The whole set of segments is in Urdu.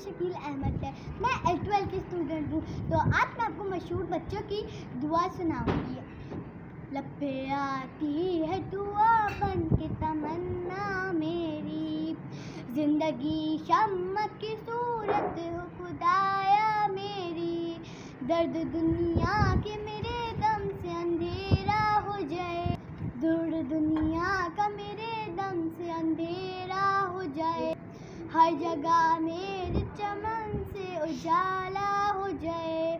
شکیل احمد ہے. میں L12 کی اسٹوڈنٹ ہوں. تو آج میں آپ کو مشہور بچوں کی دعا سناؤں گی. لب پہ آتی ہے دعا بن کے تمنا میری، زندگی شمع کی صورت ہو خدایا میری، درد دنیا کے میرے دم سے اندھیرا ہو جائے، درد دنیا کا میرے دم سے اندھیرا ہو جائے، ہر جگہ میرے چمن سے اجالا ہو جائے،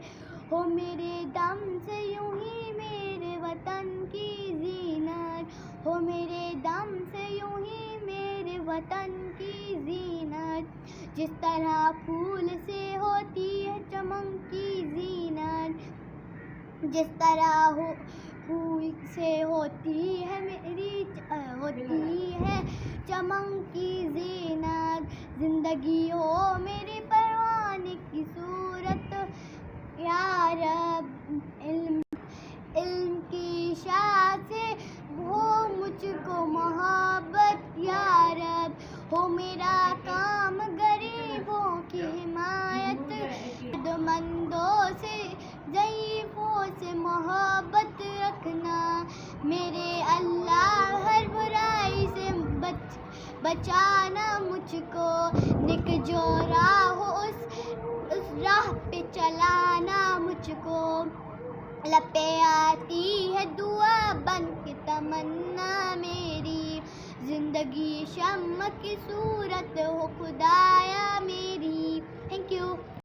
ہو میرے دم سے یوں ہی میرے وطن کی زینت، ہو میرے دم سے یوں ہی میرے وطن کی زینت، جس طرح پھول سے ہوتی ہے چمن کی زینت، جس طرح پھول سے ہوتی ہے چمن کی زینت، زندگی ہو میرے پروانے کی صورت یا رب، علم کی شاہ سے ہو مجھ کو محبت یا رب، ہو میرا کام غریبوں کی حمایت، مندوں سے ضعیفوں سے محبت رکھنا، میرے اللہ ہر برائی سے بچانا مجھ کو، نیک جو راہ ہو اس راہ پہ چلانا مجھ کو، لب پہ آتی ہے دعا بن کے تمنا میری، زندگی شمع کی صورت ہو خدایا میری. Thank you.